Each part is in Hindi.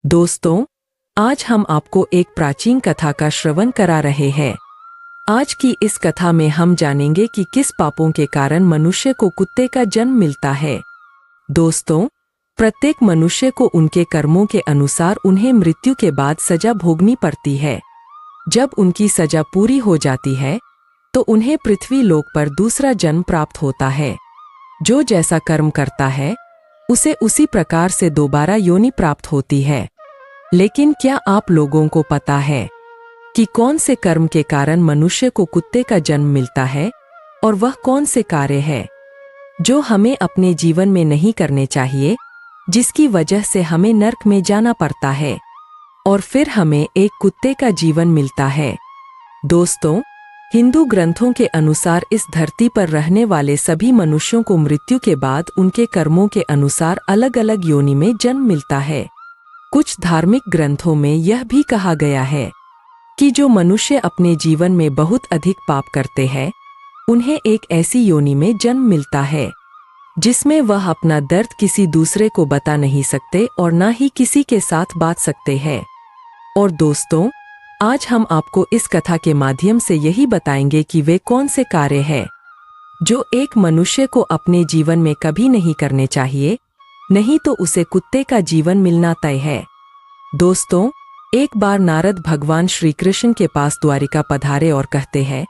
दोस्तों, आज हम आपको एक प्राचीन कथा का श्रवण करा रहे हैं। आज की इस कथा में हम जानेंगे कि किस पापों के कारण मनुष्य को कुत्ते का जन्म मिलता है। दोस्तों, प्रत्येक मनुष्य को उनके कर्मों के अनुसार उन्हें मृत्यु के बाद सजा भोगनी पड़ती है। जब उनकी सजा पूरी हो जाती है तो उन्हें पृथ्वी लोक पर दूसरा जन्म प्राप्त होता है। जो जैसा कर्म करता है उसे उसी प्रकार से दोबारा योनि प्राप्त होती है। लेकिन क्या आप लोगों को पता है कि कौन से कर्म के कारण मनुष्य को कुत्ते का जन्म मिलता है और वह कौन से कार्य है जो हमें अपने जीवन में नहीं करने चाहिए, जिसकी वजह से हमें नरक में जाना पड़ता है और फिर हमें एक कुत्ते का जीवन मिलता है। दोस्तों, हिंदू ग्रंथों के अनुसार इस धरती पर रहने वाले सभी मनुष्यों को मृत्यु के बाद उनके कर्मों के अनुसार अलग अलग योनि में जन्म मिलता है। कुछ धार्मिक ग्रंथों में यह भी कहा गया है कि जो मनुष्य अपने जीवन में बहुत अधिक पाप करते हैं उन्हें एक ऐसी योनि में जन्म मिलता है जिसमें वह अपना दर्द किसी दूसरे को बता नहीं सकते और ना ही किसी के साथ बांट सकते हैं। और दोस्तों, आज हम आपको इस कथा के माध्यम से यही बताएंगे कि वे कौन से कार्य हैं जो एक मनुष्य को अपने जीवन में कभी नहीं करने चाहिए, नहीं तो उसे कुत्ते का जीवन मिलना तय है। दोस्तों, एक बार नारद भगवान श्री कृष्ण के पास द्वारिका पधारे और कहते हैं,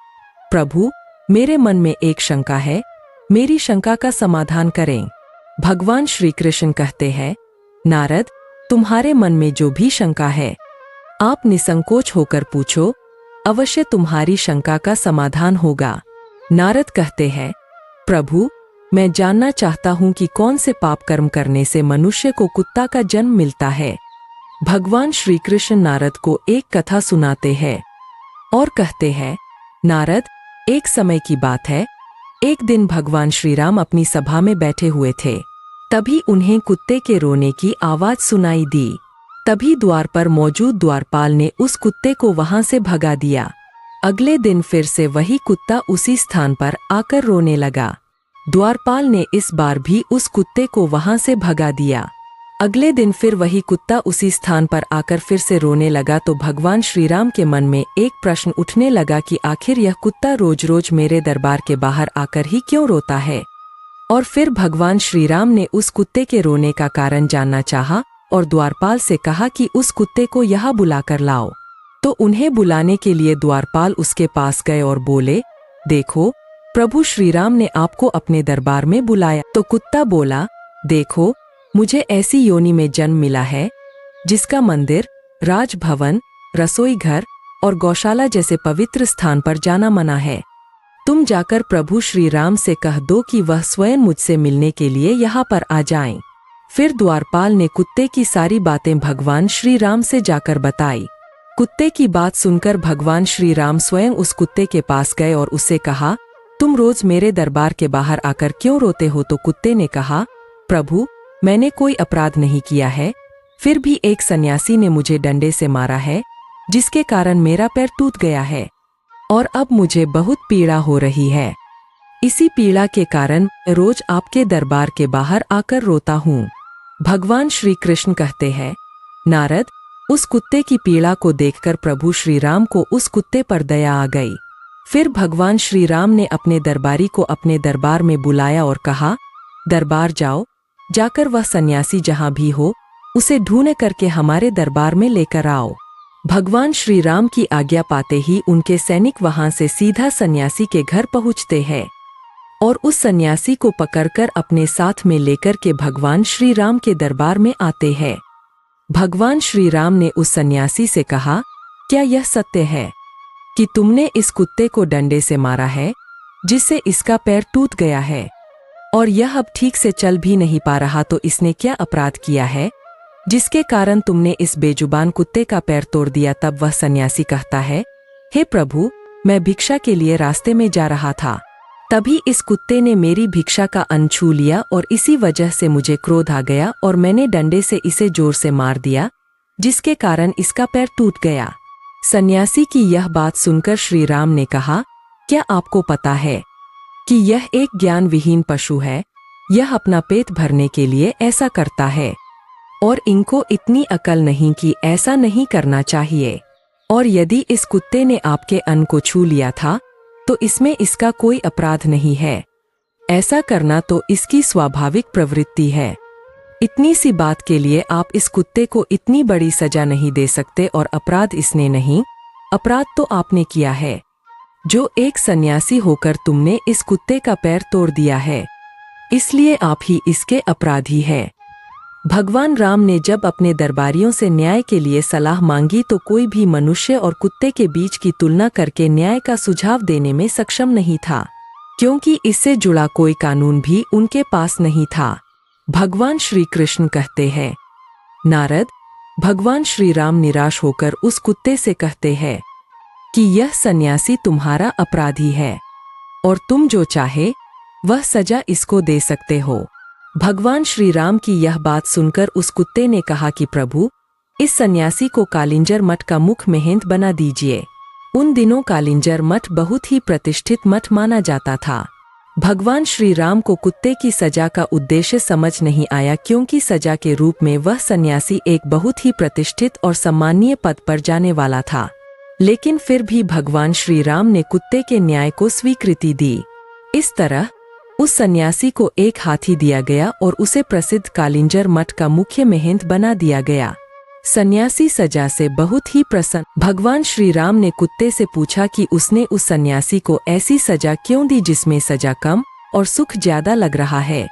प्रभु, मेरे मन में एक शंका है, मेरी शंका का समाधान करें। भगवान श्री कृष्ण कहते हैं, नारद, तुम्हारे मन में जो भी शंका है आप निसंकोच होकर पूछो, अवश्य तुम्हारी शंका का समाधान होगा। नारद कहते हैं, प्रभु, मैं जानना चाहता हूं कि कौन से पाप कर्म करने से मनुष्य को कुत्ता का जन्म मिलता है। भगवान श्री कृष्ण नारद को एक कथा सुनाते हैं और कहते हैं, नारद, एक समय की बात है, एक दिन भगवान श्री राम अपनी सभा में बैठे हुए थे। तभी उन्हें कुत्ते के रोने की आवाज सुनाई दी। तभी द्वार पर मौजूद द्वारपाल ने उस कुत्ते को वहां से भगा दिया। अगले दिन फिर से वही कुत्ता उसी स्थान पर आकर रोने लगा। द्वारपाल ने इस बार भी उस कुत्ते को वहां से भगा दिया। अगले दिन फिर वही कुत्ता उसी स्थान पर आकर फिर से रोने लगा। तो भगवान श्री राम के मन में एक प्रश्न उठने लगा कि आखिर यह कुत्ता रोज रोज मेरे दरबार के बाहर आकर ही क्यों रोता है। और फिर भगवान श्री राम ने उस कुत्ते के रोने का कारण जानना चाहा और द्वारपाल से कहा कि उस कुत्ते को यहाँ बुलाकर लाओ। तो उन्हें बुलाने के लिए द्वारपाल उसके पास गए और बोले, देखो, प्रभु श्री राम ने आपको अपने दरबार में बुलाया। तो कुत्ता बोला, देखो, मुझे ऐसी योनि में जन्म मिला है जिसका मंदिर, राजभवन, रसोई घर और गौशाला जैसे पवित्र स्थान पर जाना मना है। तुम जाकर प्रभु श्री राम से कह दो कि वह स्वयं मुझसे मिलने के लिए यहाँ पर आ जाएं। फिर द्वारपाल ने कुत्ते की सारी बातें भगवान श्री राम से जाकर बताई। कुत्ते की बात सुनकर भगवान श्री राम स्वयं उस कुत्ते के पास गए और उससे कहा, तुम रोज मेरे दरबार के बाहर आकर क्यों रोते हो। तो कुत्ते ने कहा, प्रभु, मैंने कोई अपराध नहीं किया है, फिर भी एक सन्यासी ने मुझे डंडे से मारा है जिसके कारण मेरा पैर टूट गया है और अब मुझे बहुत पीड़ा हो रही है। इसी पीड़ा के कारण रोज आपके दरबार के बाहर आकर रोता हूँ। भगवान श्री कृष्ण कहते हैं, नारद, उस कुत्ते की पीड़ा को देखकर प्रभु श्री राम को उस कुत्ते पर दया आ गई। फिर भगवान श्री राम ने अपने दरबारी को अपने दरबार में बुलाया और कहा, दरबार जाओ, जाकर वह सन्यासी जहाँ भी हो उसे ढूंढ करके हमारे दरबार में लेकर आओ। भगवान श्री राम की आज्ञा पाते ही उनके सैनिक वहां से सीधा सन्यासी के घर पहुंचते हैं और उस सन्यासी को पकड़कर अपने साथ में लेकर के भगवान श्री राम के दरबार में आते हैं। भगवान श्री राम ने उस सन्यासी से कहा, क्या यह सत्य है कि तुमने इस कुत्ते को डंडे से मारा है जिससे इसका पैर टूट गया है और यह अब ठीक से चल भी नहीं पा रहा। तो इसने क्या अपराध किया है जिसके कारण तुमने इस बेजुबान कुत्ते का पैर तोड़ दिया। तब वह सन्यासी कहता है, हे प्रभु, मैं भिक्षा के लिए रास्ते में जा रहा था, तभी इस कुत्ते ने मेरी भिक्षा का अन्न छू लिया और इसी वजह से मुझे क्रोध आ गया और मैंने डंडे से इसे जोर से मार दिया जिसके कारण इसका पैर टूट गया। सन्यासी की यह बात सुनकर श्री राम ने कहा, क्या आपको पता है कि यह एक ज्ञान विहीन पशु है, यह अपना पेट भरने के लिए ऐसा करता है। और इनको इतनी अकल नहीं कि ऐसा नहीं करना चाहिए। और यदि इस कुत्ते ने आपके अन्न को छू लिया था तो इसमें इसका कोई अपराध नहीं है। ऐसा करना तो इसकी स्वाभाविक प्रवृत्ति है। इतनी सी बात के लिए आप इस कुत्ते को इतनी बड़ी सजा नहीं दे सकते, और अपराध इसने नहीं, अपराध तो आपने किया है। जो एक सन्यासी होकर तुमने इस कुत्ते का पैर तोड़ दिया है, इसलिए आप ही इसके अपराधी हैं। भगवान राम ने जब अपने दरबारियों से न्याय के लिए सलाह मांगी तो कोई भी मनुष्य और कुत्ते के बीच की तुलना करके न्याय का सुझाव देने में सक्षम नहीं था, क्योंकि इससे जुड़ा कोई कानून भी उनके पास नहीं था। भगवान श्री कृष्ण कहते हैं, नारद, भगवान श्री राम निराश होकर उस कुत्ते से कहते हैं कि यह सन्यासी तुम्हारा अपराधी है और तुम जो चाहे वह सजा इसको दे सकते हो। भगवान श्री राम की यह बात सुनकर उस कुत्ते ने कहा कि प्रभु, इस सन्यासी को कालिंजर मठ का मुख्य महंत बना दीजिए। उन दिनों कालिंजर मठ बहुत ही प्रतिष्ठित मठ माना जाता था। भगवान श्री राम को कुत्ते की सजा का उद्देश्य समझ नहीं आया, क्योंकि सजा के रूप में वह सन्यासी एक बहुत ही प्रतिष्ठित और सम्मानीय पद पर जाने वाला था। लेकिन फिर भी भगवान श्री राम ने कुत्ते के न्याय को स्वीकृति दी। इस तरह उस सन्यासी को एक हाथी दिया गया और उसे प्रसिद्ध कालिंजर मठ का मुख्य महंत बना दिया गया। सन्यासी सजा से बहुत ही प्रसन्न। भगवान श्री राम ने कुत्ते से पूछा कि उसने उस सन्यासी को ऐसी सजा क्यों दी जिसमें सजा कम और सुख ज्यादा लग रहा है।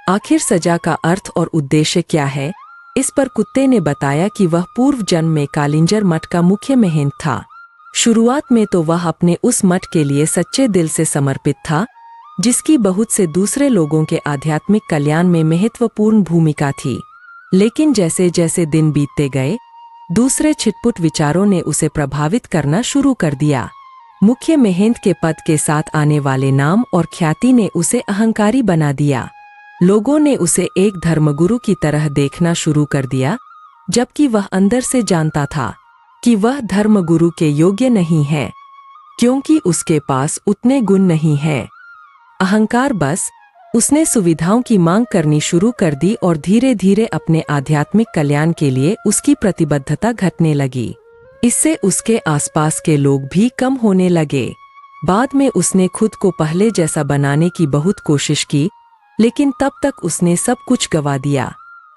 आखिर सजा का अर्थ और उद्देश्य क्या है? इस पर कुत्ते ने बताया कि वह पूर्व जन्म में कालिंजर मठ का मुख्य महंत था। शुरुआत में तो वह अपने उस मठ के लिए सच्चे दिल से समर्पित था, जिसकी बहुत से दूसरे लोगों के आध्यात्मिक कल्याण में महत्वपूर्ण भूमिका थी। लेकिन जैसे जैसे दिन बीतते गए, दूसरे छिटपुट विचारों ने उसे प्रभावित करना शुरू कर दिया। मुख्य महंत के पद के साथ आने वाले नाम और ख्याति ने उसे अहंकारी बना दिया। लोगों ने उसे एक धर्मगुरु की तरह देखना शुरू कर दिया, जबकि वह अंदर से जानता था कि वह धर्मगुरु के योग्य नहीं है, क्योंकि उसके पास उतने गुण नहीं है। अहंकार बस, उसने सुविधाओं की मांग करनी शुरू कर दी और धीरे धीरे अपने आध्यात्मिक कल्याण के लिए उसकी प्रतिबद्धता घटने लगी। इससे उसके आसपास के लोग भी कम होने लगे। बाद में उसने खुद को पहले जैसा बनाने की बहुत कोशिश की, लेकिन तब तक उसने सब कुछ गवा दिया।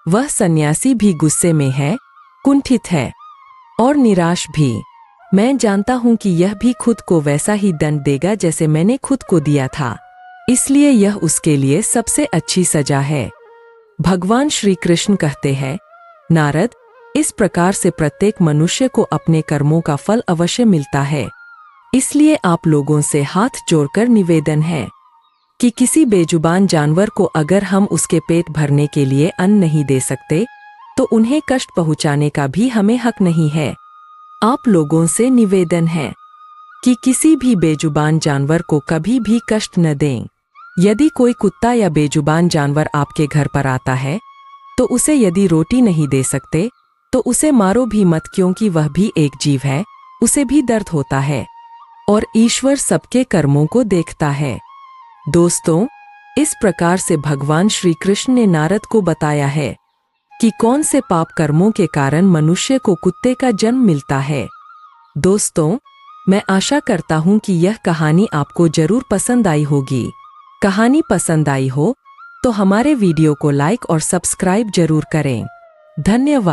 वह सन्यासी भी गुस्से में है, कुंठित है और निराश भी। मैं जानता हूँ कि यह भी खुद को वैसा ही दंड देगा जैसे मैंने खुद को दिया था, इसलिए यह उसके लिए सबसे अच्छी सजा है। भगवान श्री कृष्ण कहते हैं, नारद, इस प्रकार से प्रत्येक मनुष्य को अपने कर्मों का फल अवश्य मिलता है। इसलिए आप लोगों से हाथ जोड़कर निवेदन है कि किसी बेजुबान जानवर को अगर हम उसके पेट भरने के लिए अन्न नहीं दे सकते, तो उन्हें कष्ट पहुंचाने का भी हमें हक नहीं है। आप लोगों से निवेदन है कि किसी भी बेजुबान जानवर को कभी भी कष्ट न दें। यदि कोई कुत्ता या बेजुबान जानवर आपके घर पर आता है, तो उसे यदि रोटी नहीं दे सकते तो उसे मारो भी मत, क्योंकि वह भी एक जीव है, उसे भी दर्द होता है और ईश्वर सबके कर्मों को देखता है। दोस्तों, इस प्रकार से भगवान श्री कृष्ण ने नारद को बताया है कि कौन से पाप कर्मों के कारण मनुष्य को कुत्ते का जन्म मिलता है। दोस्तों, मैं आशा करता हूँ कि यह कहानी आपको जरूर पसंद आई होगी। कहानी पसंद आई हो तो हमारे वीडियो को लाइक और सब्सक्राइब जरूर करें। धन्यवाद।